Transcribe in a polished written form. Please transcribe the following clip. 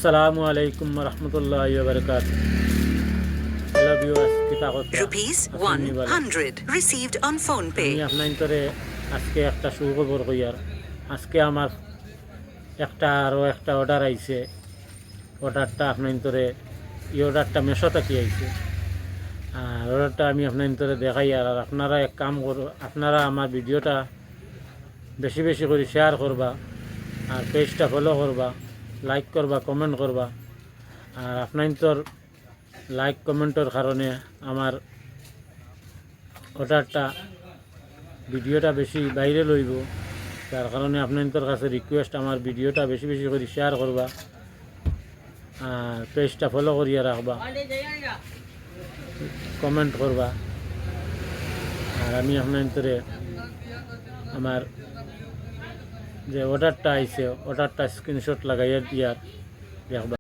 আসসালামু আলাইকুম রহমতুল্লাহি ওয়া বারাকাতুহু। হ্যালো ভিউয়ার্স, কিতা কথা Rupees 100 received on phone আমি pay. আপনার তোরে আজকে একটা সুখবর কইয়ার। আজকে আমার আরও একটা অর্ডার আইছে। অর্ডারটা আপনার তোরে এই অর্ডারটা মেশো থেকে আইছে। আর অর্ডারটা আমি আপনার তোরে দেখাই। আর আপনারা এক কাম করো, আপনারা আমার ভিডিওটা বেশি বেশি করে শেয়ার করবা, আর পেজটা ফলো করবা, লাইক করবা, কমেন্ট করবা। আর আপনার তোর লাইক কমেন্টের কারণে আমার অর্ডারটা ভিডিওটা বেশি বাইরে লইব। তার কারণে আপনাদের কাছে রিকোয়েস্ট, আমার ভিডিওটা বেশি বেশি করে শেয়ার করবা, আর পেজটা ফলো করিয়া রাখবা, কমেন্ট করবা। আর আমি আপনাদের আমার যে অর্ডারটা আইছে অর্ডারটা স্ক্রিনশট লাগাইয়া দিয়ার দেখবা।